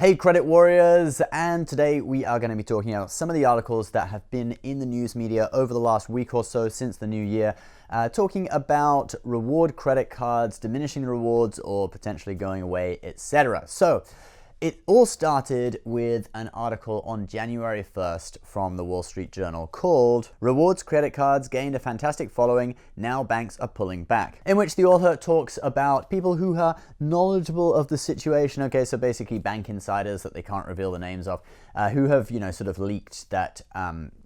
Hey credit warriors, and today we are going to be talking about some of the articles that have been in the news media over the last week or so since the new year, talking about reward credit cards, diminishing the rewards or potentially going away, etc. So it all started with an article on January 1st from the Wall Street Journal called "Rewards Credit Cards Gained a Fantastic Following, Now Banks Are Pulling Back," in which the author talks about people who are knowledgeable of the situation. Okay, so basically bank insiders that they can't reveal the names of, who have, sort of leaked that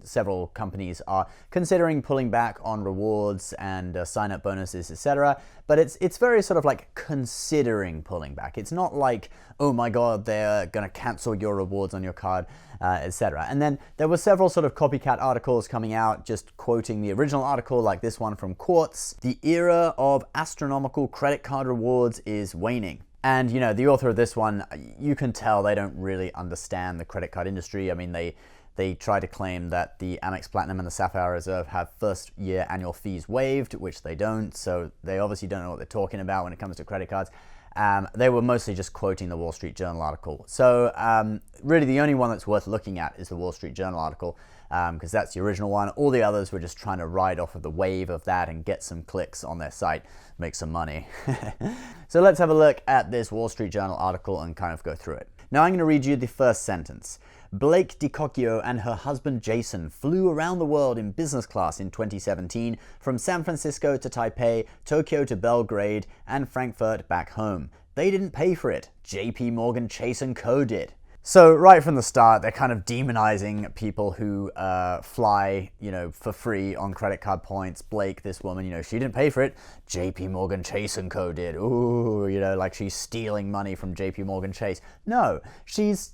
several companies are considering pulling back on rewards and sign-up bonuses, etc. But it's very sort of like considering pulling back. It's not like, oh my god, they're going to cancel your rewards on your card, etc. And then there were several sort of copycat articles coming out just quoting the original article, like this one from Quartz. "The era of astronomical credit card rewards is waning." And, the author of this one, you can tell they don't really understand the credit card industry. I mean, they try to claim that the Amex Platinum and the Sapphire Reserve have first-year annual fees waived, which they don't. So they obviously don't know what they're talking about when it comes to credit cards. They were mostly just quoting the Wall Street Journal article. So really the only one that's worth looking at is the Wall Street Journal article, because that's the original one. All the others were just trying to ride off of the wave of that and get some clicks on their site, make some money. So let's have a look at this Wall Street Journal article and kind of go through it. Now I'm going to read you the first sentence. "Blake DiCocchio and her husband Jason flew around the world in business class in 2017 from San Francisco to Taipei, Tokyo to Belgrade, and Frankfurt back home. They didn't pay for it. JP Morgan Chase & Co. did." So right from the start, they're kind of demonizing people who fly, for free on credit card points. Blake, this woman, she didn't pay for it. JP Morgan Chase & Co. did. Ooh, like she's stealing money from JP Morgan Chase. No, she's,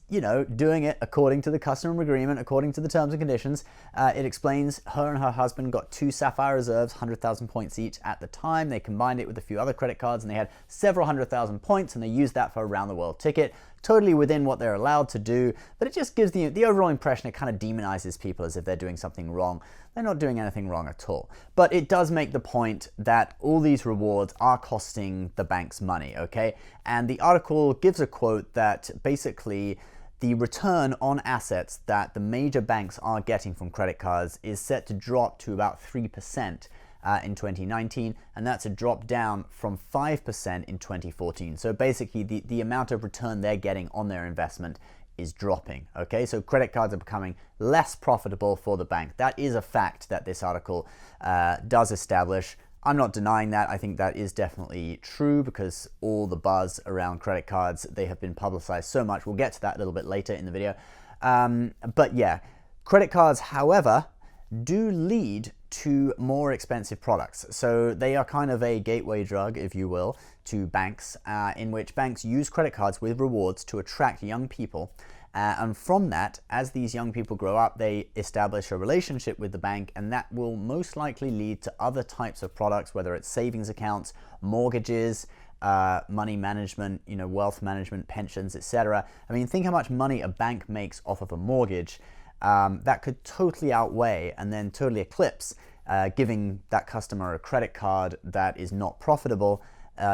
doing it according to the customer agreement, according to the terms and conditions. It explains her and her husband got 2 Sapphire Reserves, 100,000 points each at the time. They combined it with a few other credit cards and they had several 100,000 points, and they used that for a round the world ticket. Totally within what they're allowed to do, but it just gives the overall impression it kind of demonizes people as if they're doing something wrong. They're not doing anything wrong at all. But it does make the point that all these rewards are costing the banks money, okay? And the article gives a quote that basically the return on assets that the major banks are getting from credit cards is set to drop to about 3%. In 2019, and that's a drop down from 5% in 2014. So basically the amount of return they're getting on their investment is dropping. Okay, so credit cards are becoming less profitable for the bank. That is a fact that this article does establish. I'm not denying that. I think that is definitely true because all the buzz around credit cards, they have been publicized so much. We'll get to that a little bit later in the video. But yeah, credit cards, however, do lead to more expensive products. So they are kind of a gateway drug, if you will, to banks, in which banks use credit cards with rewards to attract young people. And from that, as these young people grow up, they establish a relationship with the bank, and that will most likely lead to other types of products, whether it's savings accounts, mortgages, money management, wealth management, pensions, etc. I mean, think how much money a bank makes off of a mortgage. That could totally outweigh and then totally eclipse giving that customer a credit card that is not profitable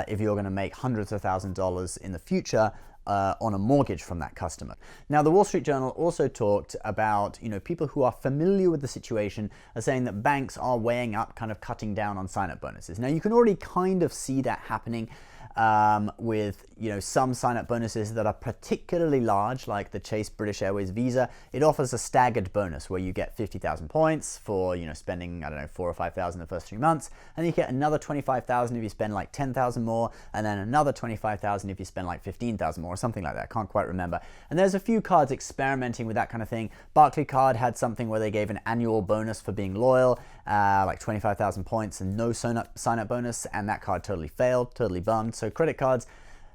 if you're going to make hundreds of thousands of dollars in the future on a mortgage from that customer. Now, the Wall Street Journal also talked about, people who are familiar with the situation are saying that banks are weighing up, kind of cutting down on sign-up bonuses. Now, you can already kind of see that happening with some sign-up bonuses that are particularly large, like the Chase British Airways Visa. It offers a staggered bonus where you get 50,000 points for spending, I don't know, 4,000 or 5,000 the first 3 months, and you get another 25,000 if you spend like 10,000 more, and then another 25,000 if you spend like 15,000 more, or something like that. I can't quite remember. And there's a few cards experimenting with that kind of thing. Barclaycard had something where they gave an annual bonus for being loyal, like 25,000 points and no sign-up bonus, and that card totally failed, totally bummed. So credit cards,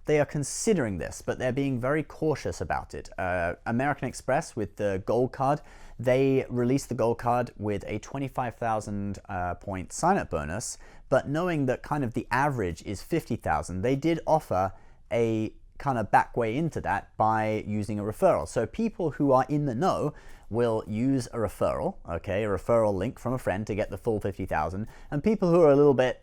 they are considering this, but they're being very cautious about it. American Express with the Gold Card, they released the Gold Card with a 25,000 point sign-up bonus, but knowing that kind of the average is 50,000, they did offer a kind of back way into that by using a referral. So people who are in the know will use a referral, okay, a referral link from a friend to get the full 50,000, and people who are a little bit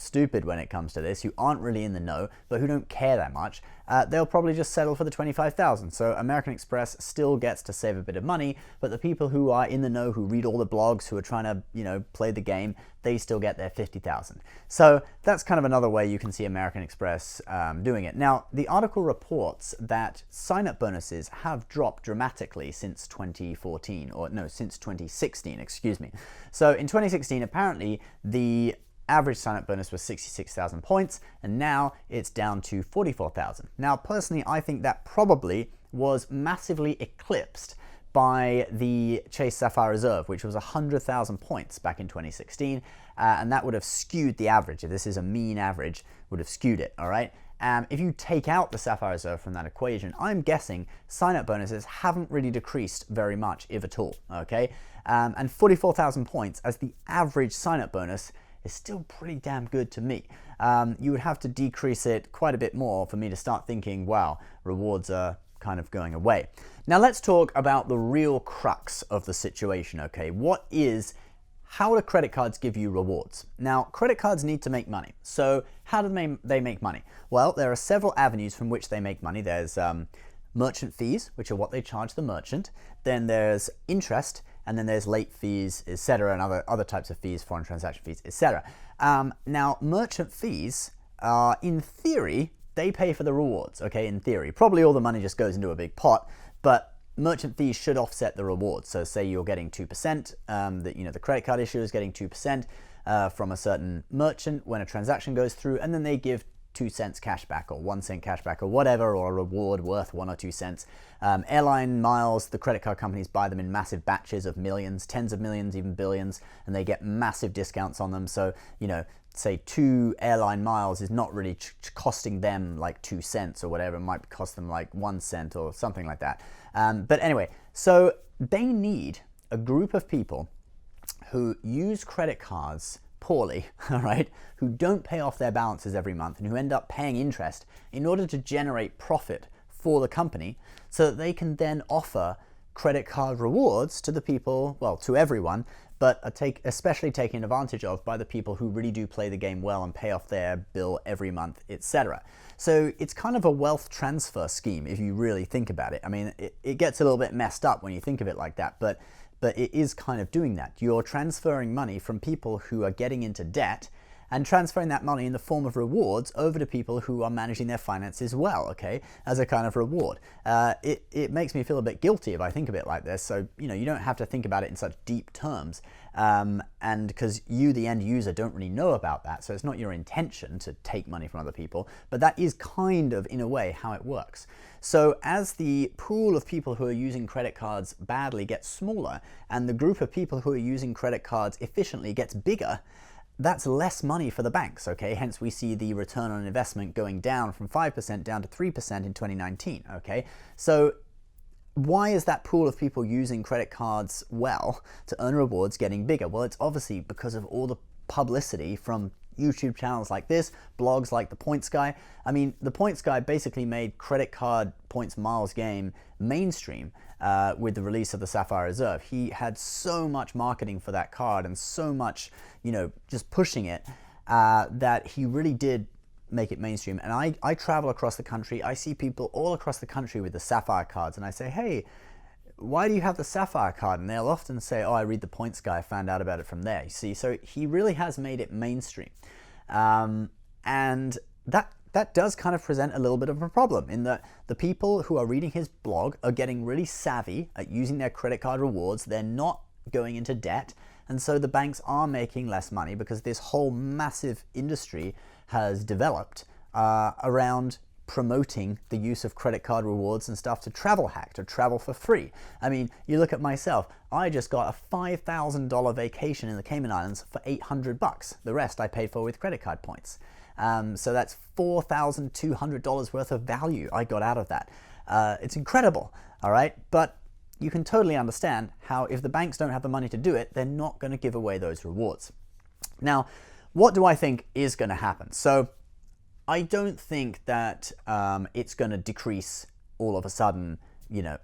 stupid when it comes to this, who aren't really in the know, but who don't care that much, they'll probably just settle for the $25,000. So American Express still gets to save a bit of money, but the people who are in the know, who read all the blogs, who are trying to, play the game, they still get their $50,000. So that's kind of another way you can see American Express doing it. Now, the article reports that sign-up bonuses have dropped dramatically since 2014, or no, since 2016, excuse me. So in 2016, apparently the average sign-up bonus was 66,000 points, and now it's down to 44,000. Now, personally, I think that probably was massively eclipsed by the Chase Sapphire Reserve, which was 100,000 points back in 2016, and that would have skewed the average. If this is a mean average, would have skewed it, all right? If you take out the Sapphire Reserve from that equation, I'm guessing sign-up bonuses haven't really decreased very much, if at all, okay? And 44,000 points as the average sign-up bonus is still pretty damn good to me. You would have to decrease it quite a bit more for me to start thinking, wow, rewards are kind of going away. Now let's talk about the real crux of the situation, okay? How do credit cards give you rewards? Now, credit cards need to make money. So how do they make money? Well, there are several avenues from which they make money. There's merchant fees, which are what they charge the merchant. Then there's interest, and then there's late fees, etc., and other types of fees, foreign transaction fees, etc. Now, merchant fees, in theory, they pay for the rewards, okay, in theory. Probably all the money just goes into a big pot, but merchant fees should offset the rewards. So say you're getting 2%, the credit card issuer is getting 2% from a certain merchant when a transaction goes through, and then they give 2 cents cash back or 1 cent cash back or whatever, or a reward worth 1 or 2 cents. Airline miles, the credit card companies buy them in massive batches of millions, tens of millions, even billions, and they get massive discounts on them. So, say 2 airline miles is not really costing them like 2 cents or whatever. It might cost them like 1 cent or something like that. But anyway, so they need a group of people who use credit cards poorly, all right, who don't pay off their balances every month and who end up paying interest in order to generate profit for the company so that they can then offer credit card rewards to the people, well, to everyone, but especially taken advantage of by the people who really do play the game well and pay off their bill every month, etc. So it's kind of a wealth transfer scheme if you really think about it. I mean, it gets a little bit messed up when you think of it like that, but it is kind of doing that. You're transferring money from people who are getting into debt and transferring that money in the form of rewards over to people who are managing their finances well, okay, as a kind of reward. It makes me feel a bit guilty if I think of it like this, so, you don't have to think about it in such deep terms, and because you, the end user, don't really know about that, so it's not your intention to take money from other people, but that is kind of, in a way, how it works. So as the pool of people who are using credit cards badly gets smaller, and the group of people who are using credit cards efficiently gets bigger, that's less money for the banks, okay? Hence we see the return on investment going down from 5% down to 3% in 2019, okay? So why is that pool of people using credit cards well to earn rewards getting bigger? Well, it's obviously because of all the publicity from YouTube channels like this, blogs like The Points Guy. I mean, The Points Guy basically made credit card points miles game mainstream with the release of the Sapphire Reserve. He had so much marketing for that card and so much, just pushing it that he really did make it mainstream. And I travel across the country. I see people all across the country with the Sapphire cards, and I say, hey, why do you have the Sapphire card? And they'll often say, oh, I read The Points Guy, I found out about it from there. You see, so he really has made it mainstream. And that does kind of present a little bit of a problem in that the people who are reading his blog are getting really savvy at using their credit card rewards. They're not going into debt. And so the banks are making less money because this whole massive industry has developed around promoting the use of credit card rewards and stuff to travel hack, to travel for free. I mean, you look at myself, I just got a $5,000 vacation in the Cayman Islands for $800. The rest I paid for with credit card points. So that's $4,200 worth of value I got out of that. It's incredible, all right? But you can totally understand how if the banks don't have the money to do it, they're not going to give away those rewards. Now, what do I think is going to happen? So I don't think that it's going to decrease all of a sudden,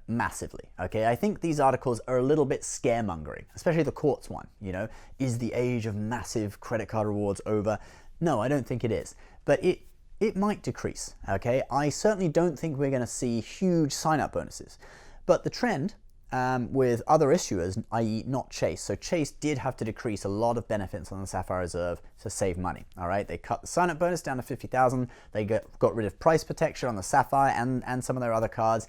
massively, okay? I think these articles are a little bit scaremongering, especially the courts one, is the age of massive credit card rewards over? No, I don't think it is, but it might decrease, okay? I certainly don't think we're going to see huge sign-up bonuses, but the trend with other issuers, i.e. not Chase. So Chase did have to decrease a lot of benefits on the Sapphire Reserve to save money, all right? They cut the sign-up bonus down to 50,000. They got rid of price protection on the Sapphire and some of their other cards.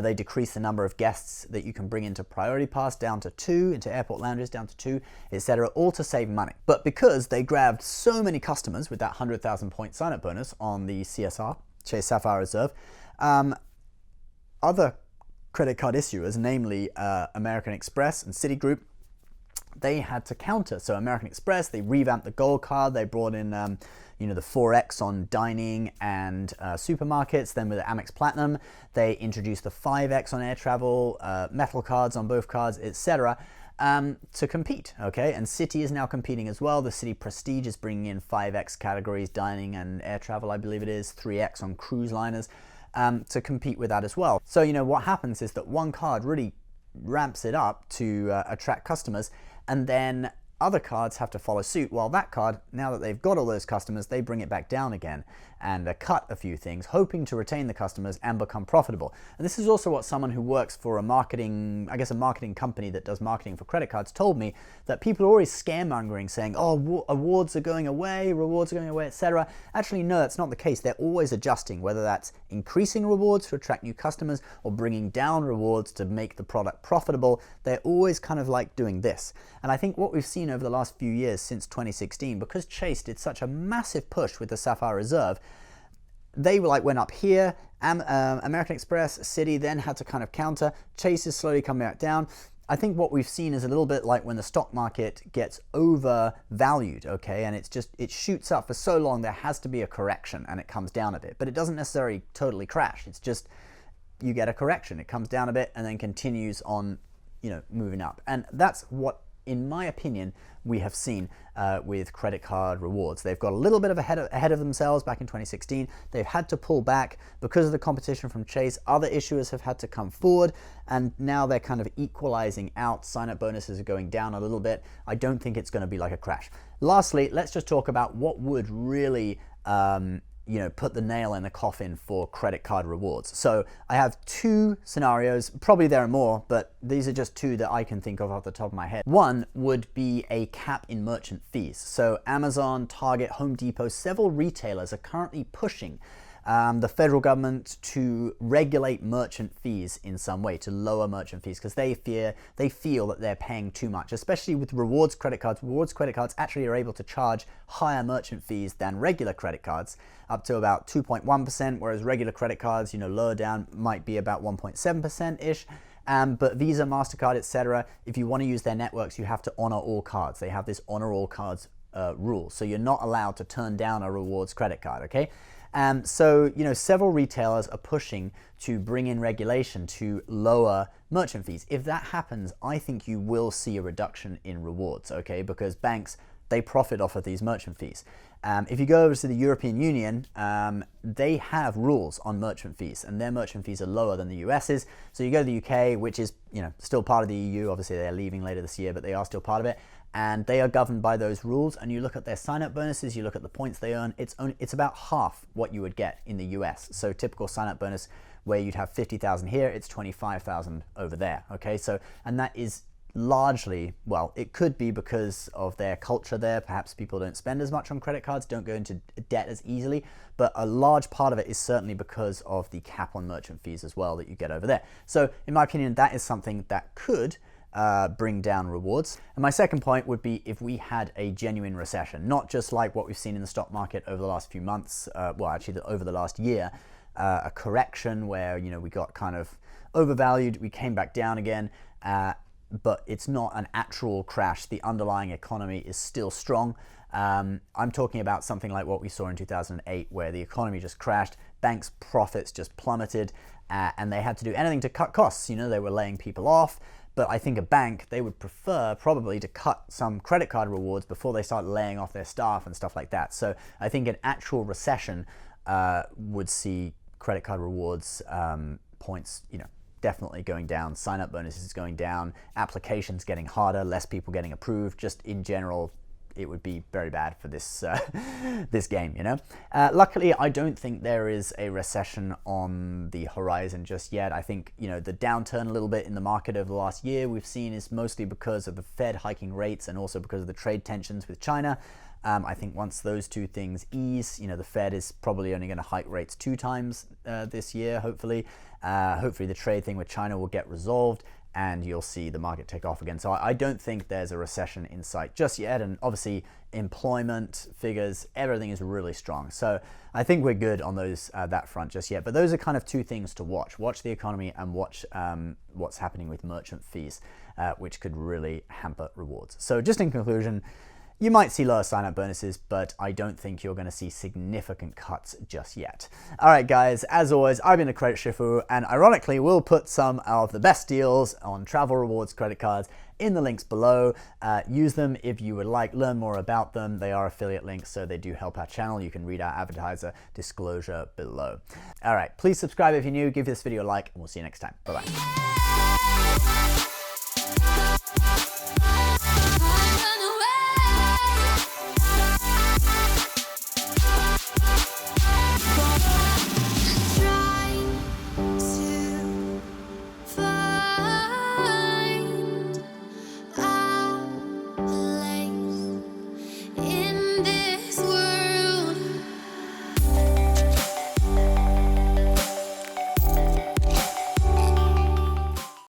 They decreased the number of guests that you can bring into Priority Pass down to 2, into airport lounges down to 2, etc., all to save money. But because they grabbed so many customers with that 100,000 point sign-up bonus on the CSR, Chase Sapphire Reserve, other credit card issuers, namely American Express and Citigroup, they had to counter. So American Express, they revamped the Gold Card. They brought in, the 4X on dining and supermarkets. Then with the Amex Platinum, they introduced the 5X on air travel, metal cards on both cards, etc. To compete, okay? And Citi is now competing as well. The Citi Prestige is bringing in 5X categories, dining and air travel, I believe it is, 3X on cruise liners. To compete with that as well. So, what happens is that one card really ramps it up to attract customers, and then other cards have to follow suit, while that card, now that they've got all those customers, they bring it back down again and cut a few things, hoping to retain the customers and become profitable. And this is also what someone who works for a marketing company that does marketing for credit cards told me, that people are always scaremongering, saying, oh, awards are going away, rewards are going away, etc. Actually, no, that's not the case. They're always adjusting, whether that's increasing rewards to attract new customers or bringing down rewards to make the product profitable. They're always kind of like doing this. And I think what we've seen over the last few years since 2016, because Chase did such a massive push with the Sapphire Reserve, they went up here, American Express, Citi then had to kind of counter. Chase is slowly coming back down. I think what we've seen is a little bit like when the stock market gets overvalued, okay, and it shoots up for so long, there has to be a correction and it comes down a bit, but it doesn't necessarily totally crash. It's just you get a correction, it comes down a bit and then continues on, moving up. And that's what, in my opinion, we have seen with credit card rewards. They've got a little bit of ahead of themselves back in 2016. They've had to pull back because of the competition from Chase. Other issuers have had to come forward, and now they're kind of equalizing out. Sign-up bonuses are going down a little bit. I don't think it's going to be like a crash. Lastly, let's just talk about what would really put the nail in the coffin for credit card rewards. So I have two scenarios, probably there are more, but these are just two that I can think of off the top of my head. One would be a cap in merchant fees. So Amazon, Target, Home Depot, several retailers are currently pushing the federal government to regulate merchant fees in some way, to lower merchant fees, because they feel that they're paying too much, especially with rewards credit cards. Rewards credit cards actually are able to charge higher merchant fees than regular credit cards, up to about 2.1%, whereas regular credit cards, lower down, might be about 1.7%-ish. But Visa, MasterCard, etc., if you want to use their networks, you have to honor all cards. They have this honor all cards rule. So you're not allowed to turn down a rewards credit card, okay? So, several retailers are pushing to bring in regulation to lower merchant fees. If that happens, I think you will see a reduction in rewards, okay? Because banks, they profit off of these merchant fees. If you go over to the European Union, they have rules on merchant fees, and their merchant fees are lower than the US's. So you go to the UK, which is, still part of the EU. Obviously, they're leaving later this year, but they are still part of it. And they are governed by those rules. And you look at their sign-up bonuses, you look at the points they earn, it's about half what you would get in the US. So typical sign-up bonus where you'd have 50,000 here, it's 25,000 over there, okay? So, and that is largely, well, it could be because of their culture there. Perhaps people don't spend as much on credit cards, don't go into debt as easily, but a large part of it is certainly because of the cap on merchant fees as well that you get over there. So in my opinion, that is something that could bring down rewards. And my second point would be if we had a genuine recession, not just like what we've seen in the stock market over the last few months, over the last year, a correction where, we got kind of overvalued, we came back down again, but it's not an actual crash. The underlying economy is still strong. I'm talking about something like what we saw in 2008, where the economy just crashed, banks' profits just plummeted, and they had to do anything to cut costs. They were laying people off. But I think a bank, they would prefer probably to cut some credit card rewards before they start laying off their staff and stuff like that. So I think an actual recession would see credit card rewards points, definitely going down, sign-up bonuses going down, applications getting harder, less people getting approved, just in general, it would be very bad for this this game, you know. Luckily, I don't think there is a recession on the horizon just yet. I think, you know, the downturn a little bit in the market over the last year we've seen is mostly because of the Fed hiking rates and also because of the trade tensions with China. I think once those two things ease, you know, the Fed is probably only going to hike rates 2 times this year, hopefully. Hopefully the trade thing with China will get resolved and you'll see the market take off again. So I don't think there's a recession in sight just yet. And obviously employment figures, everything is really strong. So I think we're good on those that front just yet. But those are kind of 2 things to watch. Watch the economy and watch what's happening with merchant fees, which could really hamper rewards. So just in conclusion, you might see lower sign-up bonuses, but I don't think you're going to see significant cuts just yet. All right, guys, as always, I've been a Credit Shifu, and ironically, we'll put some of the best deals on travel rewards credit cards in the links below. Use them if you would like, learn more about them. They are affiliate links, so they do help our channel. You can read our advertiser disclosure below. All right, please subscribe if you're new, give this video a like, and we'll see you next time. Bye-bye.